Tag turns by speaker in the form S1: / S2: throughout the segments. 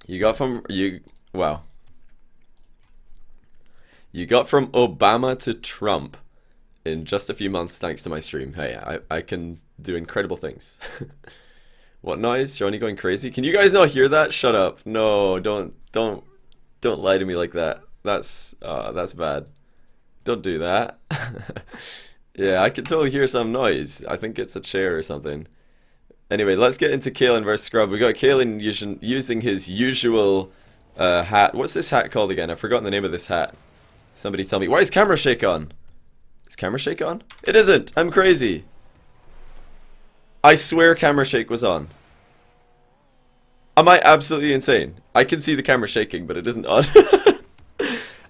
S1: You got from you wow. You got from Obama to Trump in just a few months thanks to my stream. Hey, I can do incredible things. What noise? Johnny going crazy? Can you guys not hear that? Shut up. No, don't lie to me like that. That's bad. Don't do that. Yeah, I can totally hear some noise. I think it's a chair or something. Anyway, let's get into Khaelan versus Scrub. We got Khaelan using his usual hat. What's this hat called again? I've forgotten the name of this hat. Somebody tell me. Why is camera shake on? Is camera shake on? It isn't. I'm crazy. I swear camera shake was on. Am I absolutely insane? I can see the camera shaking, but it isn't on.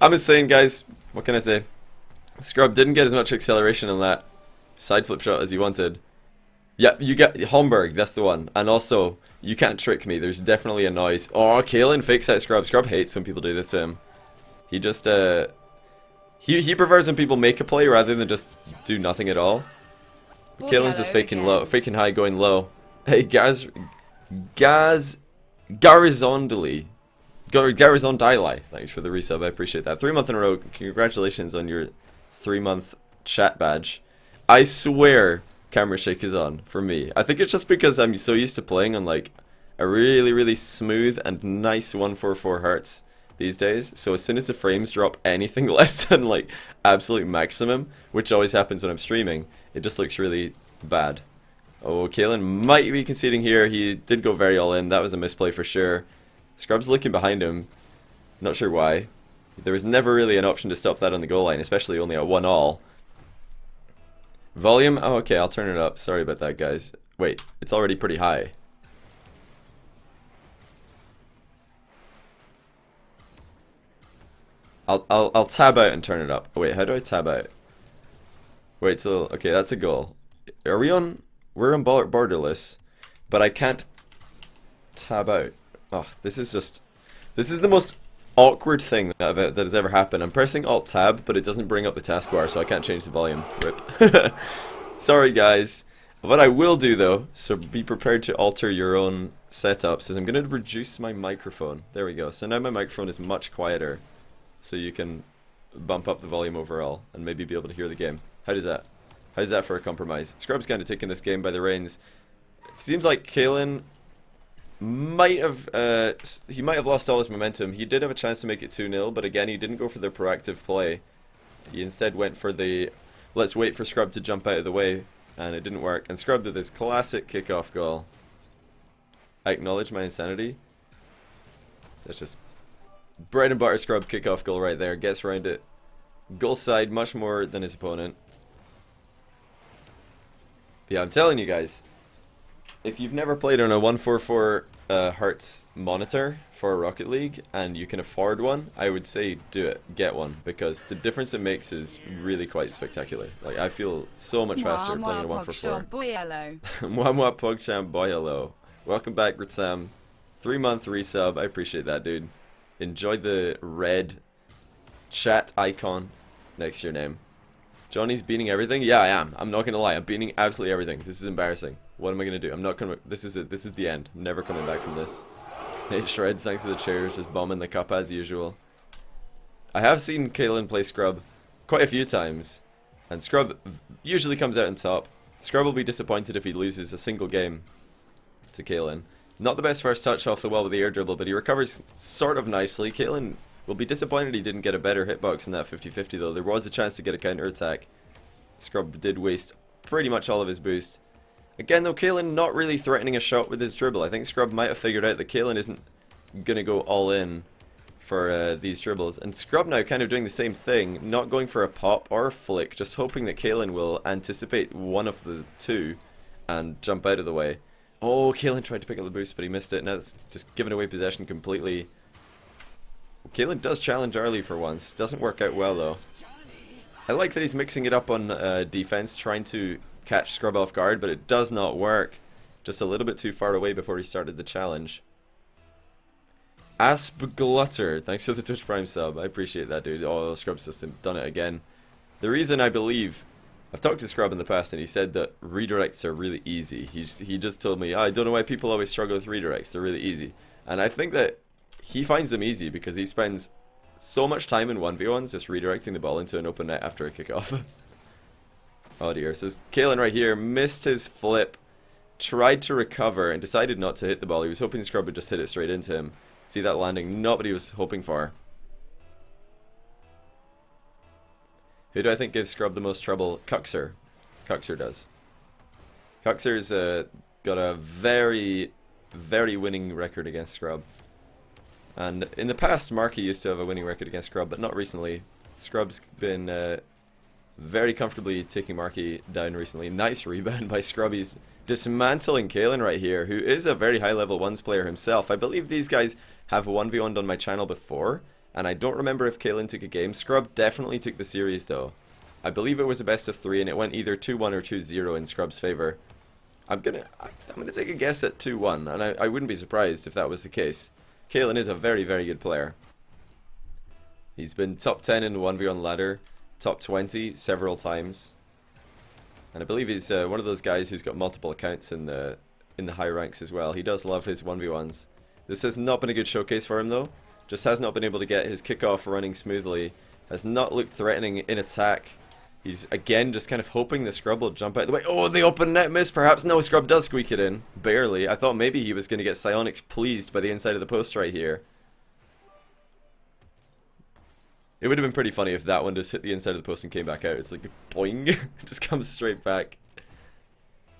S1: I'm insane, guys. What can I say? Scrub didn't get as much acceleration on that side flip shot as he wanted. Yep, you get Holmberg, that's the one. And also, you can't trick me. There's definitely a noise. Oh, Khaelan fakes out Scrub. Scrub hates when people do this to him. He just, he prefers when people make a play rather than just do nothing at all. Khaelan's just faking low, faking high, going low. Hey, Garizondili. Garizondili. Thanks for the resub, I appreciate that. 3 month in a row, congratulations on your 3-month chat badge. I swear camera shake is on for me. I think it's just because I'm so used to playing on like a really smooth and nice 144 hertz these days. So as soon as the frames drop anything less than like absolute maximum, which always happens when I'm streaming, it just looks really bad. Oh, Khaelan might be conceding here. He did go very all in. That was a misplay for sure. Scrub's looking behind him. Not sure why. There was never really an option to stop that on the goal line, especially only at 1-all. Volume? Oh, okay, I'll turn it up. Sorry about that, guys. Wait, it's already pretty high. I'll tab out and turn it up. Oh, wait, how do I tab out? Wait till... Okay, that's a goal. Are we on... We're on borderless, but I can't tab out. Oh, this is just... This is the most awkward thing that has ever happened. I'm pressing Alt-Tab, but it doesn't bring up the taskbar, so I can't change the volume. Rip. Sorry, guys. What I will do, though, so be prepared to alter your own setups, is I'm going to reduce my microphone. There we go. So now my microphone is much quieter, so you can bump up the volume overall and maybe be able to hear the game. How does that? How's that for a compromise? Scrub's kind of taking this game by the reins. Seems like Khaelan might have he might have lost all his momentum. He did have a chance to make it 2-0, but again he didn't go for the proactive play. He instead went for the let's wait for Scrub to jump out of the way, and it didn't work. And Scrub did this classic kickoff goal. I acknowledge my insanity. That's just bread and butter Scrub kickoff goal right there. Gets around it. Goal side much more than his opponent. But yeah, I'm telling you guys, if you've never played on a 144 hertz monitor for Rocket League and you can afford one, I would say do it, get one, because the difference it makes is really quite spectacular. Like, I feel so much faster playing on a 144. Mwah Pogchamp boy hello. Welcome back, Ritsam. 3-month resub, I appreciate that, dude. Enjoy the red chat icon next to your name. Johnny's beating everything? Yeah, I am. I'm not gonna lie. I'm beating absolutely everything. This is embarrassing. What am I gonna do? I'm not gonna... This is it. This is the end. I'm never coming back from this. Nate Shreds, thanks to the chairs, just bombing the cup as usual. I have seen Khaelan play Scrub quite a few times, and Scrub usually comes out on top. Scrub will be disappointed if he loses a single game to Khaelan. Not the best first touch off the wall with the air dribble, but he recovers sort of nicely. Khaelan will be disappointed he didn't get a better hitbox in that 50-50 though. There was a chance to get a counter attack. Scrub did waste pretty much all of his boost. Again though, Khaelan not really threatening a shot with his dribble. I think Scrub might have figured out that Khaelan isn't going to go all in for these dribbles. And Scrub now kind of doing the same thing, not going for a pop or a flick, just hoping that Khaelan will anticipate one of the two and jump out of the way. Oh, Khaelan tried to pick up the boost, but he missed it. Now it's just giving away possession completely. Khaelan does challenge early for once. Doesn't work out well, though. I like that he's mixing it up on defense, trying to catch Scrub off guard, but it does not work. Just a little bit too far away before he started the challenge. Aspglutter, thanks for the Twitch Prime sub. I appreciate that, dude. Oh, Scrub's just done it again. The reason I believe... I've talked to Scrub in the past and he said that redirects are really easy. He just told me, I don't know why people always struggle with redirects. They're really easy. And I think that he finds them easy because he spends so much time in 1v1s just redirecting the ball into an open net after a kickoff. Oh dear, so Khaelan right here missed his flip, tried to recover and decided not to hit the ball. He was hoping Scrub would just hit it straight into him. See that landing, not what he was hoping for. Who do I think gives Scrub the most trouble? Cuxer. Cuxer does. Cuxer's got a very, very winning record against Scrub. And in the past, Marky used to have a winning record against Scrub, but not recently. Scrub's been very comfortably taking Marky down recently. Nice rebound by Scrub. He's dismantling Khaelan right here, who is a very high level ones player himself. I believe these guys have 1v1'd on my channel before, and I don't remember if Khaelan took a game. Scrub definitely took the series though. I believe it was a best of 3 and it went either 2-1 or 2-0 in Scrub's favor. I'm gonna take a guess at 2-1, and I wouldn't be surprised if that was the case. Khaelan is a very, very good player. He's been top 10 in the 1v1 ladder, top 20 several times. And I believe he's one of those guys who's got multiple accounts in the high ranks as well. He does love his 1v1s. This has not been a good showcase for him though. Just has not been able to get his kickoff running smoothly. Has not looked threatening in attack. He's again just kind of hoping the Scrub will jump out the way. Oh, the open net miss perhaps. No, Scrub does squeak it in. Barely. I thought maybe he was going to get Psionics pleased by the inside of the post right here. It would have been pretty funny if that one just hit the inside of the post and came back out. It's like boing. It just comes straight back.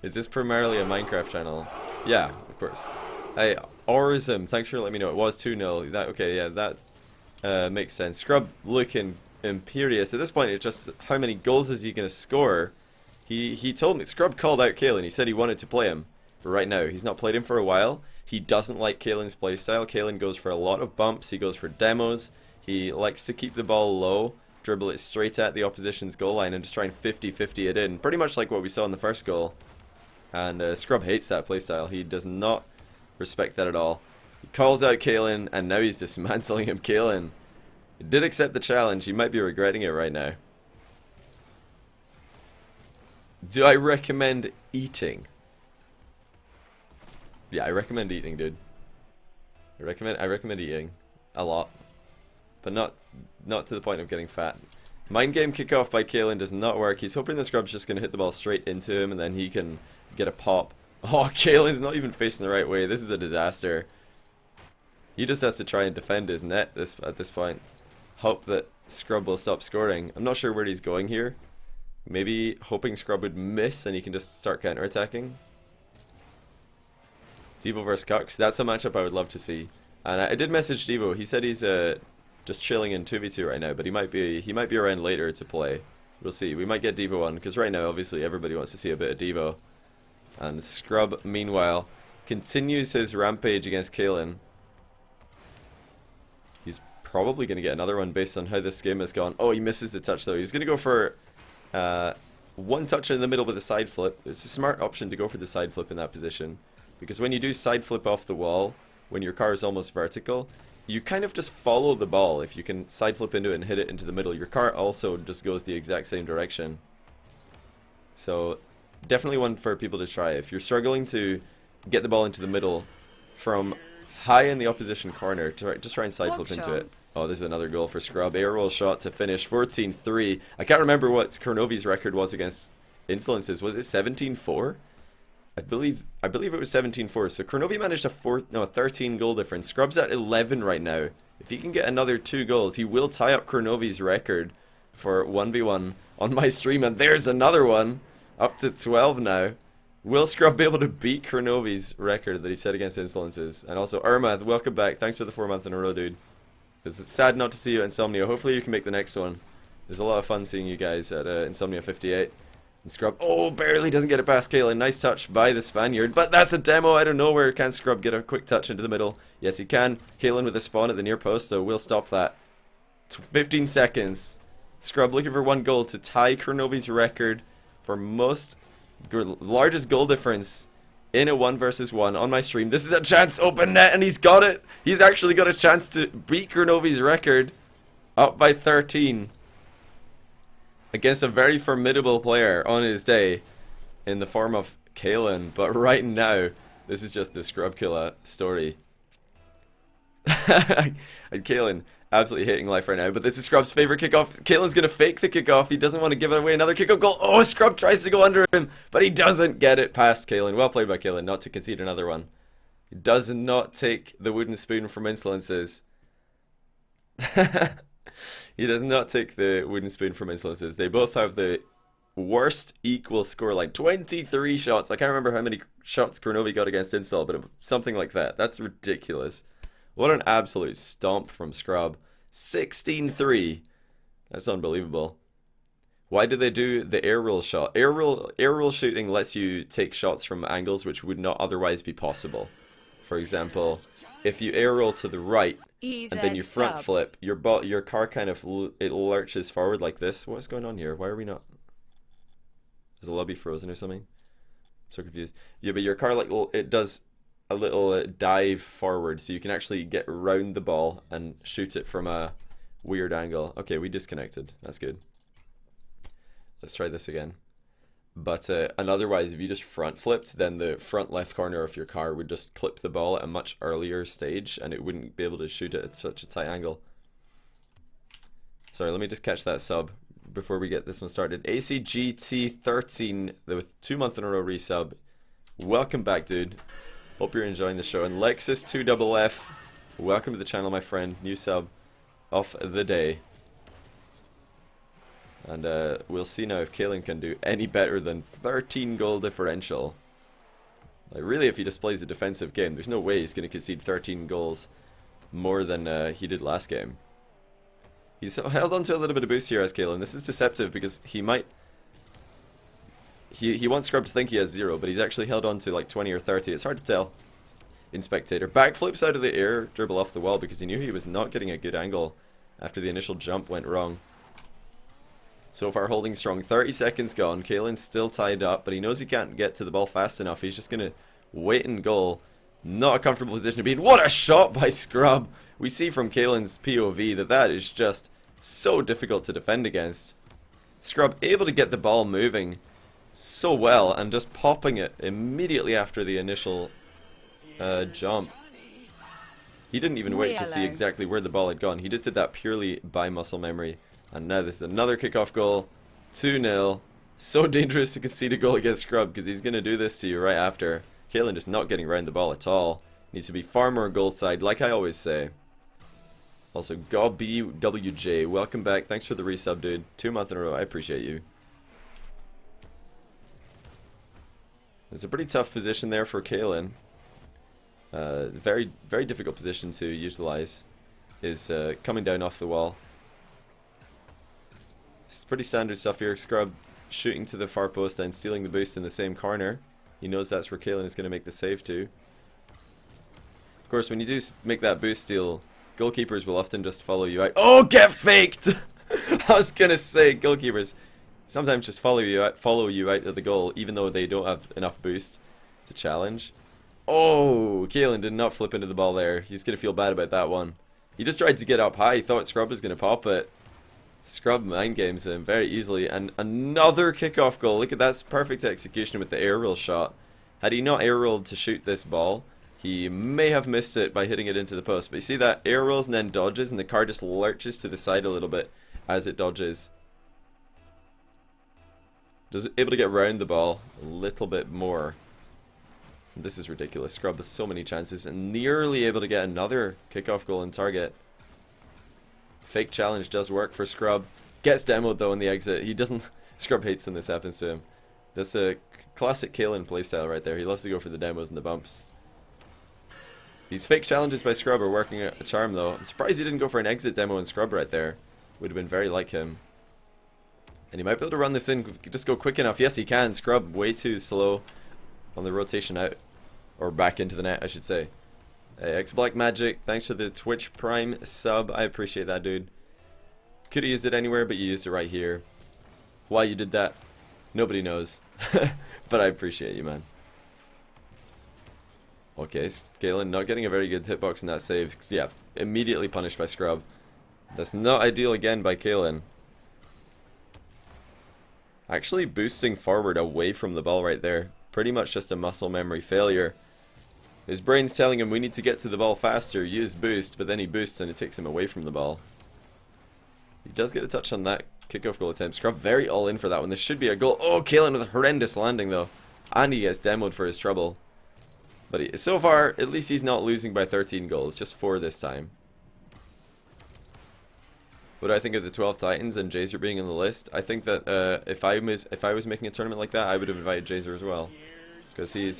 S1: Is this primarily a Minecraft channel? Yeah, of course. Hey, Orism, thanks for letting me know. It was 2-0. That okay, yeah, that makes sense. Scrub looking imperious. At this point, it's just how many goals is he going to score? He told me, Scrub called out Khaelan. He said he wanted to play him. But right now, he's not played him for a while. He doesn't like Khaelan's playstyle. Khaelan goes for a lot of bumps. He goes for demos. He likes to keep the ball low, dribble it straight at the opposition's goal line and just try and 50-50 it in. Pretty much like what we saw in the first goal. And Scrub hates that playstyle. He does not respect that at all. He calls out Khaelan and now he's dismantling him. Khaelan did accept the challenge. He might be regretting it right now. Do I recommend eating? Yeah, I recommend eating, dude. I recommend eating a lot. But not to the point of getting fat. Mind game kickoff by Khaelan does not work. He's hoping the Scrub's just going to hit the ball straight into him and then he can get a pop. Oh, Khaelan's not even facing the right way. This is a disaster. He just has to try and defend his net at this point. Hope that Scrub will stop scoring. I'm not sure where he's going here. Maybe hoping Scrub would miss and he can just start counterattacking. Devo vs Cux. That's a matchup I would love to see. And I did message Devo. He said he's just chilling in 2v2 right now, but he might be around later to play. We'll see. We might get Devo on because right now obviously everybody wants to see a bit of Devo. And Scrub meanwhile continues his rampage against Khaelan. He's probably going to get another one based on how this game has gone. Oh, he misses the touch though. He's going to go for one touch in the middle with a side flip. It's a smart option to go for the side flip in that position because when you do side flip off the wall, when your car is almost vertical, you kind of just follow the ball. If you can side flip into it and hit it into the middle, your car also just goes the exact same direction. So definitely one for people to try. If you're struggling to get the ball into the middle from high in the opposition corner, just try and side flip into it. Oh, this is another goal for Scrub. Air roll shot to finish 14-3. I can't remember what Kurnovi's record was against Insolences. Was it 17-4? I believe it was 17-4. So Kurnovi managed a 13 goal difference. Scrub's at 11 right now. If he can get another 2 goals, he will tie up Kurnovi's record for 1v1 on my stream. And there's another one. Up to 12 now. Will Scrub be able to beat Kurnovi's record that he set against Insolences? And also, Irma, welcome back. Thanks for the 4 month in a row, dude. It's sad not to see you at Insomnia. Hopefully you can make the next one. There's a lot of fun seeing you guys at Insomnia 58. And Scrub, oh, barely doesn't get it past Khaelan. Nice touch by the Spaniard. But that's a demo out of nowhere. Can Scrub get a quick touch into the middle? Yes, he can. Khaelan with a spawn at the near post, so we'll stop that. 15 seconds. Scrub looking for 1 goal to tie Kurnovi's record for largest goal difference in a 1 versus 1 on my stream. This is a chance, open net, and he's got it. He's actually got a chance to beat Kurnovi's record, up by 13 against a very formidable player on his day in the form of Khaelan. But right now, this is just the Scrub Killer story. And Khaelan absolutely hating life right now, but this is Scrub's favorite kickoff. Khaelan's gonna fake the kickoff. He doesn't want to give away another kickoff goal. Oh, Scrub tries to go under him, but he doesn't get it past Khaelan. Well played by Khaelan, not to concede another one. He does not take the wooden spoon from insolences. He does not take the wooden spoon from insolences. They both have the worst equal score, like 23 shots. I can't remember how many shots Kronovi got against Insol, but something like that. That's ridiculous. What an absolute stomp from Scrub. 16-3. That's unbelievable. Why do they do the air roll shot? Air roll shooting lets you take shots from angles which would not otherwise be possible. For example, if you air roll to the right and then you front flip, your car kind of it lurches forward like this. What's going on here? Why are we not? Is the lobby frozen or something? I'm so confused. Yeah, but your car it does a little dive forward, so you can actually get around the ball and shoot it from a weird angle. Okay, we disconnected. That's good. Let's try this again. But and otherwise, if you just front flipped, then the front left corner of your car would just clip the ball at a much earlier stage, and it wouldn't be able to shoot it at such a tight angle. Sorry, let me just catch that sub before we get this one started. ACGT13 with 2 month in a row resub. Welcome back, dude. Hope you're enjoying the show. And Lexus2FF, welcome to the channel, my friend. New sub of the day. And we'll see now if Khaelan can do any better than 13 goal differential. Like, really, if he displays a defensive game, there's no way he's going to concede 13 goals more than he did last game. He's held on to a little bit of boost here as Khaelan. This is deceptive because he might... He wants Scrub to think he has 0, but he's actually held on to like 20 or 30. It's hard to tell in Spectator. Backflips out of the air, dribble off the wall because he knew he was not getting a good angle after the initial jump went wrong. So far holding strong. 30 seconds gone. Khaelan's still tied up, but he knows he can't get to the ball fast enough. He's just going to wait in goal. Not a comfortable position to be in. What a shot by Scrub! We see from Khaelan's POV that is just so difficult to defend against. Scrub able to get the ball moving so well and just popping it immediately after the initial jump. He didn't even wait to see exactly where the ball had gone. He just did that purely by muscle memory. And now this is another kickoff goal. 2-0. So dangerous to concede a goal against Scrub because he's going to do this to you right after. Khaelan just not getting around the ball at all. Needs to be far more goal side, like I always say. Also, GobBWJ, welcome back. Thanks for the resub, dude. 2 months in a row. I appreciate you. It's a pretty tough position there for Khaelan. Very, very difficult position to utilize. Is coming down off the wall. It's pretty standard stuff here. Scrub shooting to the far post and stealing the boost in the same corner. He knows that's where Khaelan is going to make the save too. Of course, when you do make that boost steal, goalkeepers will often just follow you out. Oh, get faked! I was going to say, goalkeepers sometimes just follow you out of the goal, even though they don't have enough boost to challenge. Oh, Khaelan did not flip into the ball there. He's going to feel bad about that one. He just tried to get up high. He thought Scrub was going to pop it. Scrub mind games him very easily. And another kickoff goal. Look at that. That's perfect execution with the air roll shot. Had he not air rolled to shoot this ball, he may have missed it by hitting it into the post. But you see that air rolls and then dodges, and the car just lurches to the side a little bit as it dodges. Just able to get around the ball a little bit more. This is ridiculous. Scrub with so many chances and nearly able to get another kickoff goal on target. Fake challenge does work for Scrub. Gets demoed though in the exit. He doesn't... Scrub hates when this happens to him. That's a classic Khaelan playstyle right there. He loves to go for the demos and the bumps. These fake challenges by Scrub are working a charm though. I'm surprised he didn't go for an exit demo in Scrub right there. Would have been very like him. And he might be able to run this in, just go quick enough. Yes, he can. Scrub way too slow on the rotation out. Or back into the net, I should say. X Black Magic, thanks for the Twitch Prime sub. I appreciate that, dude. Could have used it anywhere, but you used it right here. Why you did that, nobody knows. But I appreciate you, man. Okay, Khaelan not getting a very good hitbox in that save. Yeah, immediately punished by Scrub. That's not ideal again by Khaelan. Actually boosting forward away from the ball right there. Pretty much just a muscle memory failure. His brain's telling him we need to get to the ball faster, use boost, but then he boosts and it takes him away from the ball. He does get a touch on that kickoff goal attempt. Scrub very all in for that one. This should be a goal. Oh, Khaelan with a horrendous landing though. And he gets demoed for his trouble. But so far, at least he's not losing by 13 goals. Just 4 this time. What do I think of the 12 Titans and Jazer being on the list? I think that if I was making a tournament like that, I would have invited Jazer as well. Because he's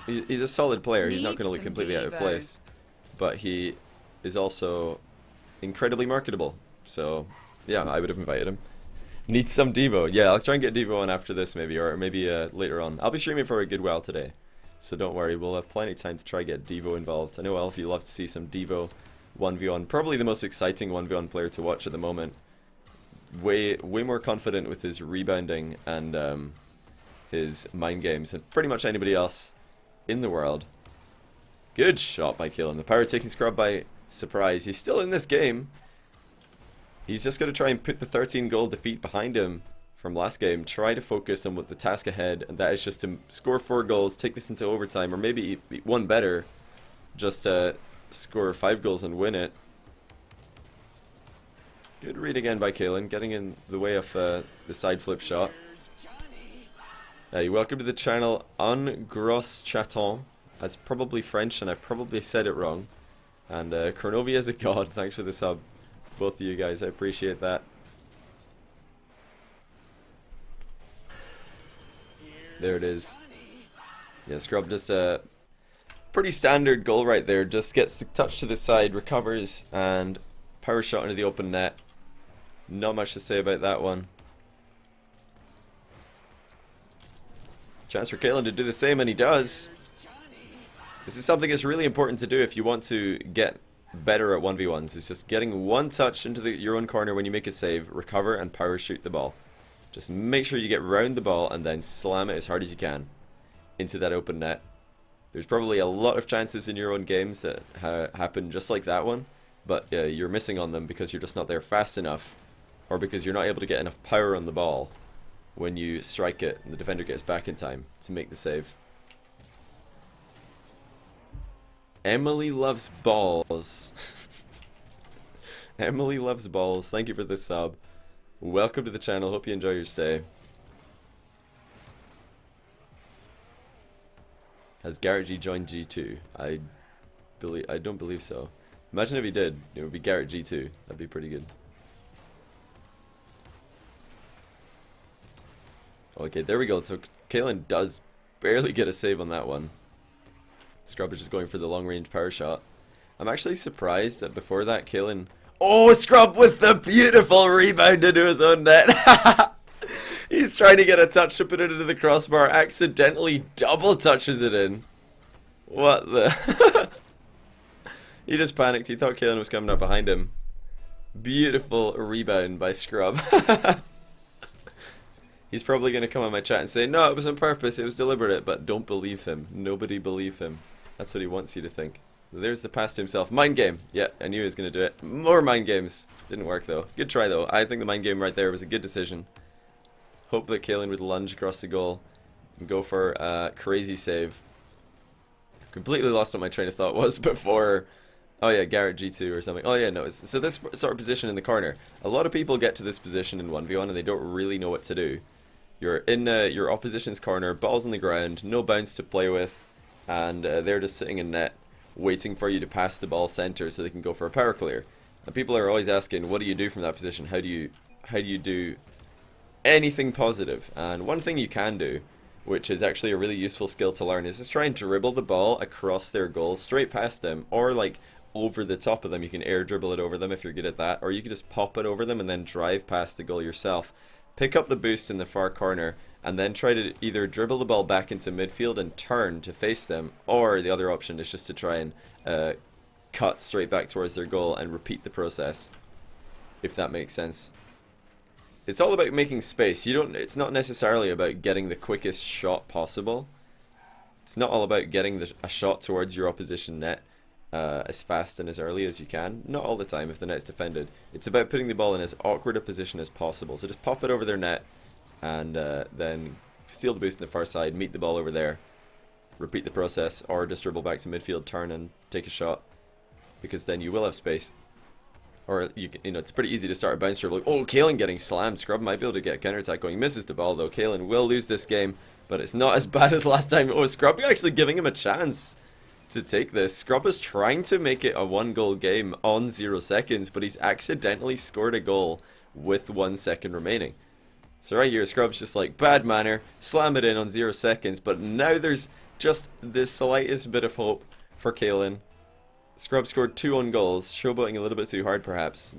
S1: he's a solid player. He's not going to look completely out of place. But he is also incredibly marketable. So, yeah, I would have invited him. Needs some Devo. Yeah, I'll try and get Devo on after this maybe, or maybe later on. I'll be streaming for a good while today. So don't worry, we'll have plenty of time to try get Devo involved. I know all of you love to see some Devo 1v1. Probably the most exciting 1v1 player to watch at the moment. Way more confident with his rebounding and his mind games than pretty much anybody else in the world. Good shot by Khaelan. The power taking Scrub by surprise. He's still in this game. He's just going to try and put the 13 goal defeat behind him from last game. Try to focus on what the task ahead, and that is just to score 4 goals, take this into overtime, or maybe one better, just score 5 goals and win it. Good read again by Khaelan, getting in the way of the side flip shot. Welcome to the channel, Un Gros Chaton. That's probably French, and I've probably said it wrong. And Chronovia is a god. Thanks for the sub, both of you guys. I appreciate that. There it is. Yeah, Scrub just a pretty standard goal right there. Just gets the touch to the side, recovers, and power shot into the open net. Not much to say about that one. Chance for Khaelan to do the same, and he does. This is something that's really important to do if you want to get better at 1v1s. It's just getting one touch into your own corner when you make a save, recover, and power shoot the ball. Just make sure you get round the ball and then slam it as hard as you can into that open net. There's probably a lot of chances in your own games that happen just like that one, but you're missing on them because you're just not there fast enough, or because you're not able to get enough power on the ball when you strike it and the defender gets back in time to make the save. Emily loves balls. Emily loves balls. Thank you for the sub. Welcome to the channel. Hope you enjoy your stay. Has Garrett G joined G2? I don't believe so. Imagine if he did. It would be Garrett G2. That'd be pretty good. Okay, there we go. So Khaelan does barely get a save on that one. Scrub is just going for the long range power shot. I'm actually surprised that before that Khaelan... Oh, Scrub with the beautiful rebound into his own net. He's trying to get a touch to put it into the crossbar. Accidentally double touches it in. What the... He just panicked. He thought Khaelan was coming up behind him. Beautiful rebound by Scrub. He's probably going to come on my chat and say, no, it was on purpose, it was deliberate, but don't believe him. Nobody believe him. That's what he wants you to think. There's the pass to himself. Mind game. Yeah, I knew he was going to do it. More mind games. Didn't work though. Good try though. I think the mind game right there was a good decision. Hope that Khaelan would lunge across the goal and go for a crazy save. Completely lost what my train of thought was before. Oh yeah, Garrett G2 or something. Oh yeah, no. So this sort of position in the corner. A lot of people get to this position in 1v1 and they don't really know what to do. You're in your opposition's corner, balls on the ground, no bounce to play with, and they're just sitting in net, waiting for you to pass the ball center so they can go for a power clear. And people are always asking, what do you do from that position? How do you do anything positive? And one thing you can do, which is actually a really useful skill to learn, is just try and dribble the ball across their goal, straight past them, or like over the top of them. You can air dribble it over them if you're good at that, or you can just pop it over them and then drive past the goal yourself. Pick up the boost in the far corner and then try to either dribble the ball back into midfield and turn to face them, or the other option is just to try and cut straight back towards their goal and repeat the process, if that makes sense. It's all about making space. It's not necessarily about getting the quickest shot possible. It's not all about getting a shot towards your opposition net as fast and as early as you can. Not all the time if the net's defended. It's about putting the ball in as awkward a position as possible. So just pop it over their net and then steal the boost in the far side, meet the ball over there, repeat the process, or just dribble back to midfield, turn and take a shot, because then you will have space. Or you know, it's pretty easy to start a bounce dribble. Like, oh, Khaelan getting slammed. Scrub might be able to get a counter attack going. Misses the ball though. Khaelan will lose this game, but it's not as bad as last time. Oh, Scrub actually giving him a chance to take this. Scrub is trying to make it a 1-goal game on 0 seconds, but he's accidentally scored a goal with 1 second remaining. So right here, Scrub's just like, bad manner, slam it in on 0 seconds, but now there's just the slightest bit of hope for Khaelan. Scrub scored 2 own goals, showboating a little bit too hard perhaps.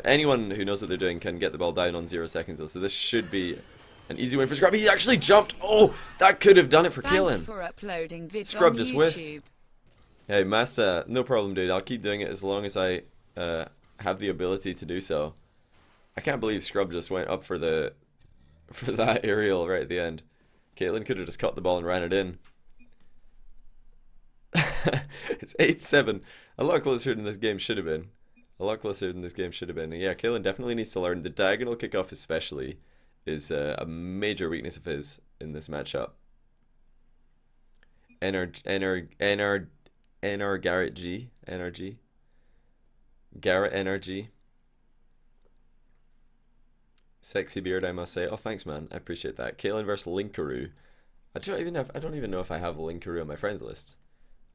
S1: Anyone who knows what they're doing can get the ball down on 0 seconds though, so this should be an easy win for Scrub. He actually jumped! Oh, that could have done it for Khaelan.
S2: For uploading vids
S1: Scrub
S2: on
S1: just
S2: YouTube.
S1: whiffed. Hey, Massa, no problem, dude. I'll keep doing it as long as I have the ability to do so. I can't believe Scrub just went up for that aerial right at the end. Khaelan could have just caught the ball and ran it in. It's 8-7. A lot closer than this game should have been. A lot closer than this game should have been. And yeah, Khaelan definitely needs to learn. The diagonal kickoff especially is a major weakness of his in this matchup. Garrett G. NRG. Garrett NRG. Sexy beard, I must say. Oh, thanks, man. I appreciate that. Khaelan versus Linkaroo. I don't even know if I have a Linkaroo on my friends list.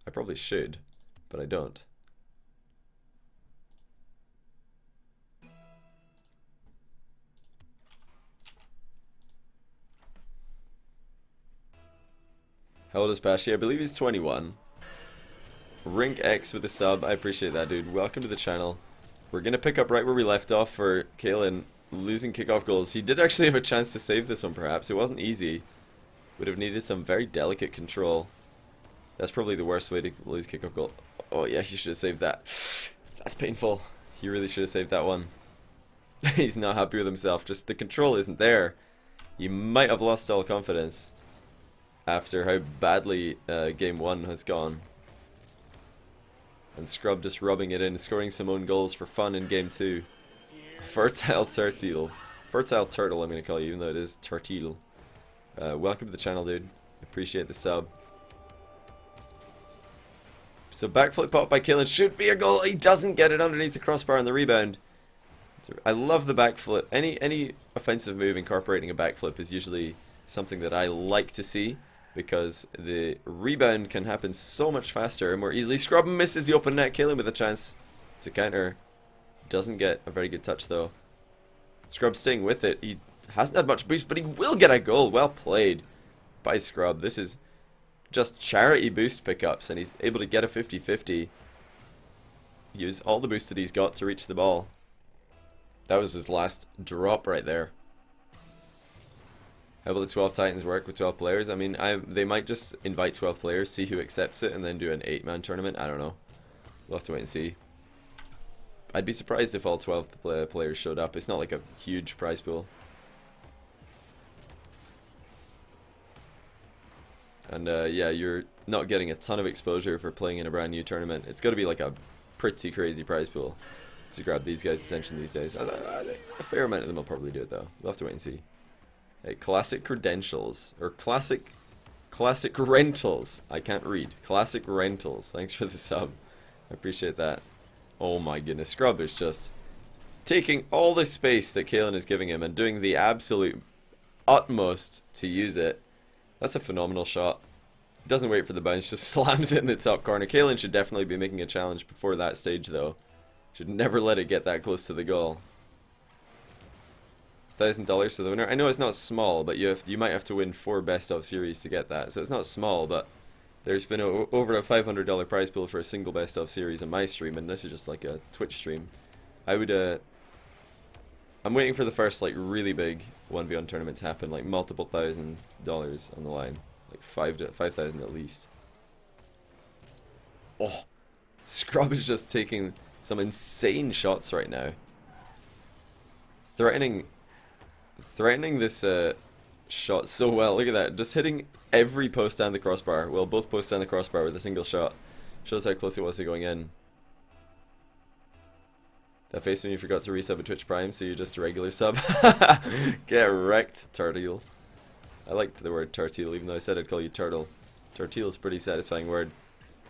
S1: I probably should, but I don't. How old is Pashi? I believe he's 21. Rink X with a sub. I appreciate that, dude. Welcome to the channel. We're going to pick up right where we left off for Khaelan losing kickoff goals. He did actually have a chance to save this one, perhaps. It wasn't easy. Would have needed some very delicate control. That's probably the worst way to lose kickoff goal. Oh yeah, he should have saved that. That's painful. He really should have saved that one. He's not happy with himself. Just the control isn't there. You might have lost all confidence after how badly game 1 has gone. And Scrub just rubbing it in, scoring some own goals for fun in game 2. Fertile Turtle. Fertile Turtle, I'm going to call you, even though it is Turtle. Welcome to the channel, dude. Appreciate the sub. So backflip pop by Khaelan should be a goal. He doesn't get it underneath the crossbar on the rebound. I love the backflip. Any offensive move incorporating a backflip is usually something that I like to see, because the rebound can happen so much faster and more easily. Scrub misses the open net. Khaelan with a chance to counter. Doesn't get a very good touch though. Scrub staying with it. He hasn't had much boost, but he will get a goal. Well played by Scrub. This is just charity boost pickups, and he's able to get a 50-50. Use all the boost that he's got to reach the ball. That was his last drop right there. How will the 12 Titans work with 12 players? I mean, they might just invite 12 players, see who accepts it, and then do an 8-man tournament. I don't know. We'll have to wait and see. I'd be surprised if all 12 players showed up. It's not like a huge prize pool. And yeah, you're not getting a ton of exposure for playing in a brand new tournament. It's got to be like a pretty crazy prize pool to grab these guys' attention these days. A fair amount of them will probably do it though. We'll have to wait and see. Hey, classic credentials, or classic rentals. I can't read. Classic rentals. Thanks for the sub. I appreciate that. Oh my goodness, Scrub is just taking all the space that Khaelan is giving him and doing the absolute utmost to use it. That's a phenomenal shot. Doesn't wait for the bounce, just slams it in the top corner. Khaelan should definitely be making a challenge before that stage though. Should never let it get that close to the goal. $1,000 to the winner. I know it's not small, but you might have to win 4 best of series to get that. So it's not small, but there's been over a $500 prize pool for a single best of series on my stream, and this is just like a Twitch stream. I'm waiting for the first like really big 1v1 tournament to happen, like multiple $1,000 on the line, like 5,000 at least. Oh, Scrub is just taking some insane shots right now. Threatening this shot so well. Look at that, just hitting every post and the crossbar. Well, both posts and the crossbar with a single shot. Shows how close it was to going in. That face when you forgot to resub a Twitch Prime, so you're just a regular sub. Get wrecked, Turtle. I liked the word Turtle, even though I said I'd call you Turtle. Tortilla's a pretty satisfying word.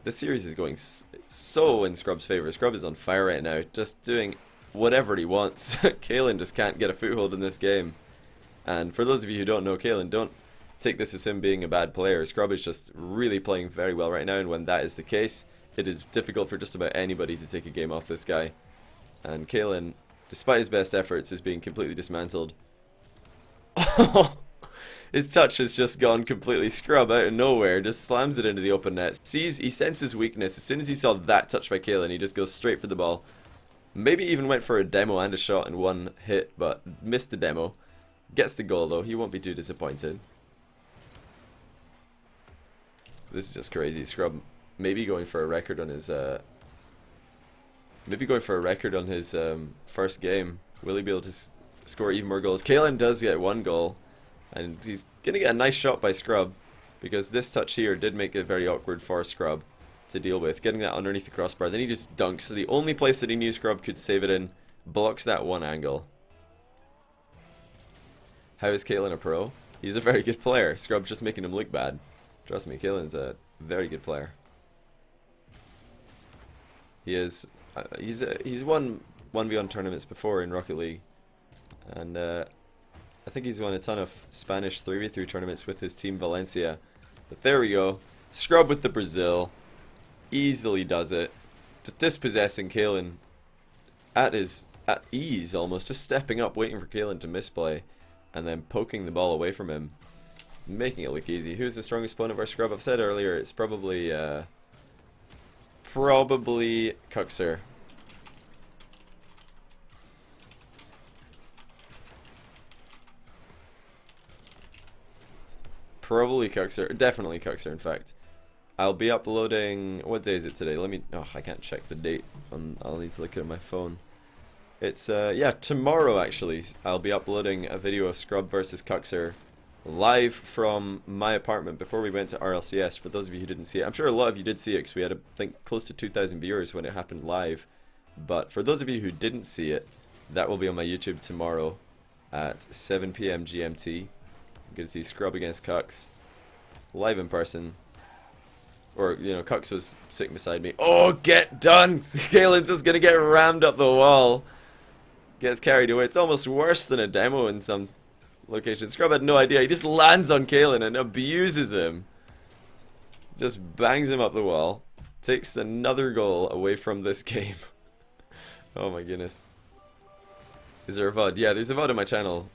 S1: This series is going so in Scrub's favor. Scrub is on fire right now, just doing whatever he wants. Khaelan just can't get a foothold in this game. And for those of you who don't know Khaelan, don't take this as him being a bad player. Scrub is just really playing very well right now, and when that is the case, it is difficult for just about anybody to take a game off this guy. And Khaelan, despite his best efforts, is being completely dismantled. His touch has just gone completely. Scrub out of nowhere just slams it into the open net. He senses weakness. As soon as he saw that touch by Khaelan, he just goes straight for the ball. Maybe even went for a demo and a shot in one hit, but missed the demo. Gets the goal though. He won't be too disappointed. This is just crazy. Scrub maybe going for a record on his first game. Will he be able to score even more goals? Khaelan does get one goal. And he's going to get a nice shot by Scrub, because this touch here did make it very awkward for Scrub to deal with. Getting that underneath the crossbar, then he just dunks. So the only place that he knew Scrub could save it in, blocks that one angle. How is Khaelan a pro? He's a very good player. Scrub's just making him look bad. Trust me, Khaelan's a very good player. He is. He's won 1v1 tournaments before in Rocket League, and I think he's won a ton of Spanish 3v3 tournaments with his team Valencia. But there we go. Scrub with the Brazil. Easily does it. Just dispossessing Khaelan at ease almost. Just stepping up, waiting for Khaelan to misplay. And then poking the ball away from him. Making it look easy. Who's the strongest opponent for Scrub? I've said earlier it's probably Cuxer. Probably Cuxer. Definitely Cuxer, in fact. I'll be uploading... What day is it today? Let me... Oh, I can't check the date. I'll need to look at my phone. It's, yeah, tomorrow, actually. I'll be uploading a video of Scrub versus Cuxer live from my apartment before we went to RLCS. For those of you who didn't see it. I'm sure a lot of you did see it, because we had, I think, close to 2,000 viewers when it happened live. But for those of you who didn't see it, that will be on my YouTube tomorrow at 7 PM GMT. Good to see Scrub against Cux live in person. Or, you know, Cux was sitting beside me. Oh, get done! Khaelan's just gonna get rammed up the wall. Gets carried away. It's almost worse than a demo in some locations. Scrub had no idea. He just lands on Khaelan and abuses him. Just bangs him up the wall. Takes another goal away from this game. Oh my goodness. Is there a VOD? Yeah, there's a VOD on my channel.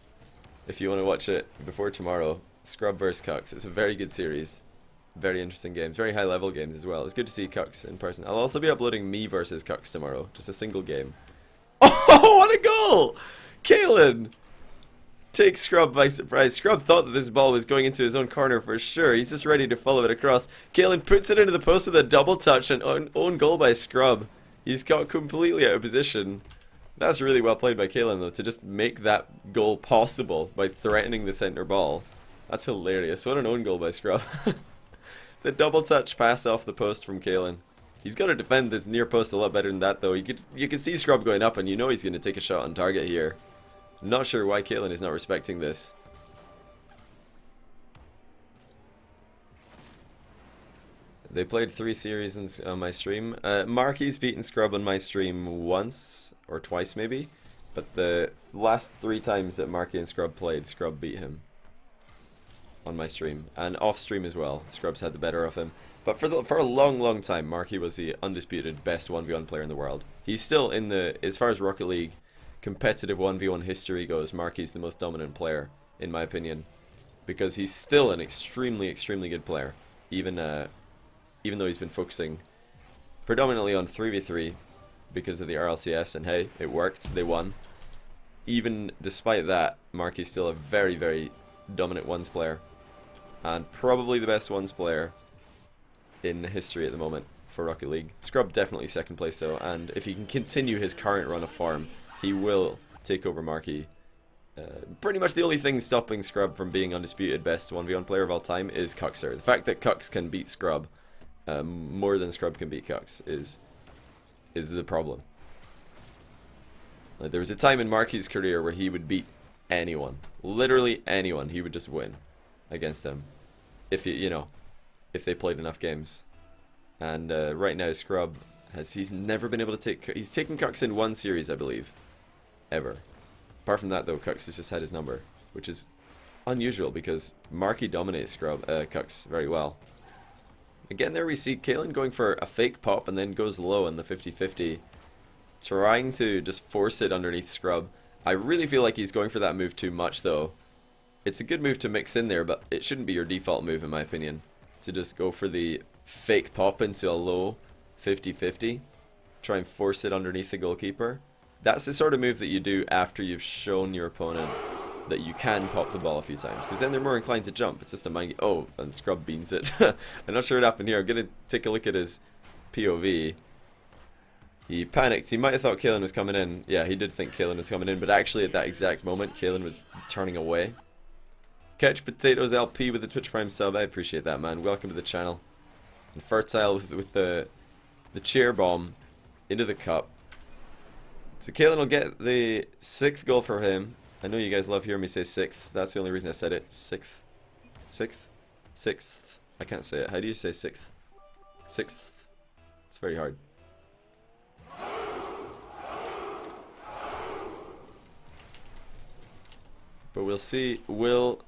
S1: If you want to watch it before tomorrow, Scrub vs Cux. It's a very good series. Very interesting games. Very high level games as well. It's good to see Cux in person. I'll also be uploading me versus Cux tomorrow. Just a single game. Oh, what a goal! Khaelan takes Scrub by surprise. Scrub thought that this ball was going into his own corner for sure. He's just ready to follow it across. Khaelan puts it into the post with a double touch and own goal by Scrub. He's got completely out of position. That's really well played by Khaelan, though, to just make that goal possible by threatening the center ball. That's hilarious. What an own goal by Scrub. The double touch pass off the post from Khaelan. He's got to defend this near post a lot better than that, though. You can see Scrub going up, and you know he's going to take a shot on target here. Not sure why Khaelan is not respecting this. They played 3 series on my stream. Marky's beaten Scrub on my stream once, or twice maybe. But the last 3 times that Marky and Scrub played, Scrub beat him. On my stream. And off stream as well. Scrub's had the better of him. But for a long time, Marky was the undisputed best 1v1 player in the world. He's still in the, as far as Rocket League competitive 1v1 history goes, Marky's the most dominant player, in my opinion. Because he's still an extremely good player. Even though he's been focusing predominantly on 3v3 because of the RLCS, and hey, it worked, they won. Even despite that, Marky's still a very dominant ones player. And probably the best ones player in history at the moment for Rocket League. Scrub definitely second place though, and if he can continue his current run of form, he will take over Marky. Pretty much the only thing stopping Scrub from being undisputed best 1v1 player of all time is Cuxer. The fact that Cux can beat Scrub more than Scrub can beat Cux is the problem. There was a time in Marky's career where he would beat anyone, literally anyone. He would just win against them if he, you know, if they played enough games. And right now, Scrub he's never been able to take. He's taken Cucks in one series, I believe, ever. Apart from that, though, Cucks has just had his number, which is unusual because Marky dominates Cucks very well. Again, there we see Khaelan going for a fake pop and then goes low in the 50-50, trying to just force it underneath Scrub. I really feel like he's going for that move too much, though. It's a good move to mix in there, but it shouldn't be your default move, in my opinion, to just go for the fake pop into a low 50-50, try and force it underneath the goalkeeper. That's the sort of move that you do after you've shown your opponent that you can pop the ball a few times, because then they're more inclined to jump. It's just a mind game. Oh, and Scrub beans it. I'm not sure what happened here. I'm going to take a look at his POV. He panicked. He might have thought Khaelan was coming in. Yeah, he did think Khaelan was coming in, but actually at that exact moment, Khaelan was turning away. Catch Potatoes LP with the Twitch Prime sub. I appreciate that, man. Welcome to the channel. And Fertile with the chair bomb into the cup. So Khaelan will get the 6th goal for him. I know you guys love hearing me say 6th. That's the only reason I said it. 6th. 6th. 6th. I can't say it. How do you say 6th? 6th. It's very hard. But we'll see. Will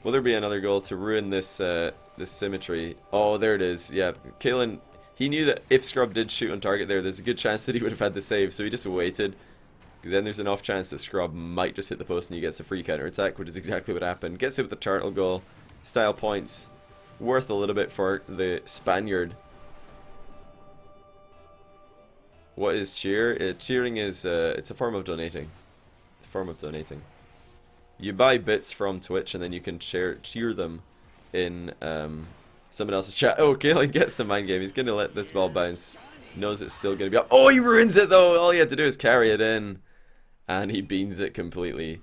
S1: there be another goal to ruin this this symmetry? Oh, there it is. Yeah, Khaelan, he knew that if Scrub did shoot on target there's a good chance that he would have had the save, so he just waited. Because then there's an off chance that Scrub might just hit the post and he gets a free counter attack, which is exactly what happened. Gets it with the turtle goal. Style points. Worth a little bit for the Spaniard. What is cheer? Cheering is it's a form of donating. It's a form of donating. You buy bits from Twitch and then you can cheer them in someone else's chat. Oh, Khaelan gets the mind game. He's going to let this ball bounce. Knows it's still going to be up. Oh, he ruins it though. All he had to do is carry it in. And he beans it completely.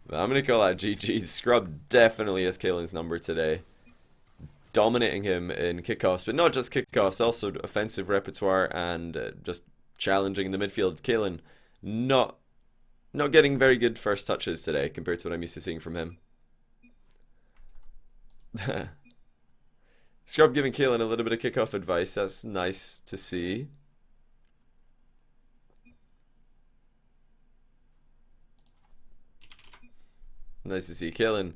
S1: But I'm going to call that GG's. Scrub definitely has Khaelan's number today. Dominating him in kickoffs, but not just kickoffs, also offensive repertoire and just challenging the midfield. Khaelan not getting very good first touches today compared to what I'm used to seeing from him. Scrub giving Khaelan a little bit of kickoff advice. That's nice to see. Nice to see. Khaelan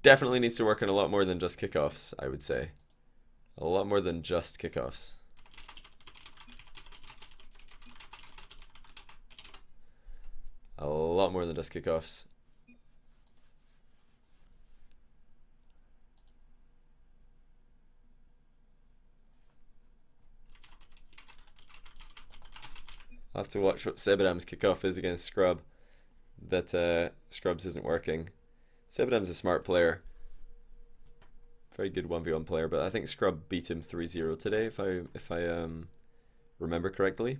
S1: definitely needs to work on a lot more than just kickoffs, I would say. A lot more than just kickoffs. A lot more than just kickoffs. I'll have to watch what Sebadam's kickoff is against Scrub. That Scrubs isn't working. Sebadam's a smart player. Very good 1v1 player, but I think Scrub beat him 3-0 today if I remember correctly.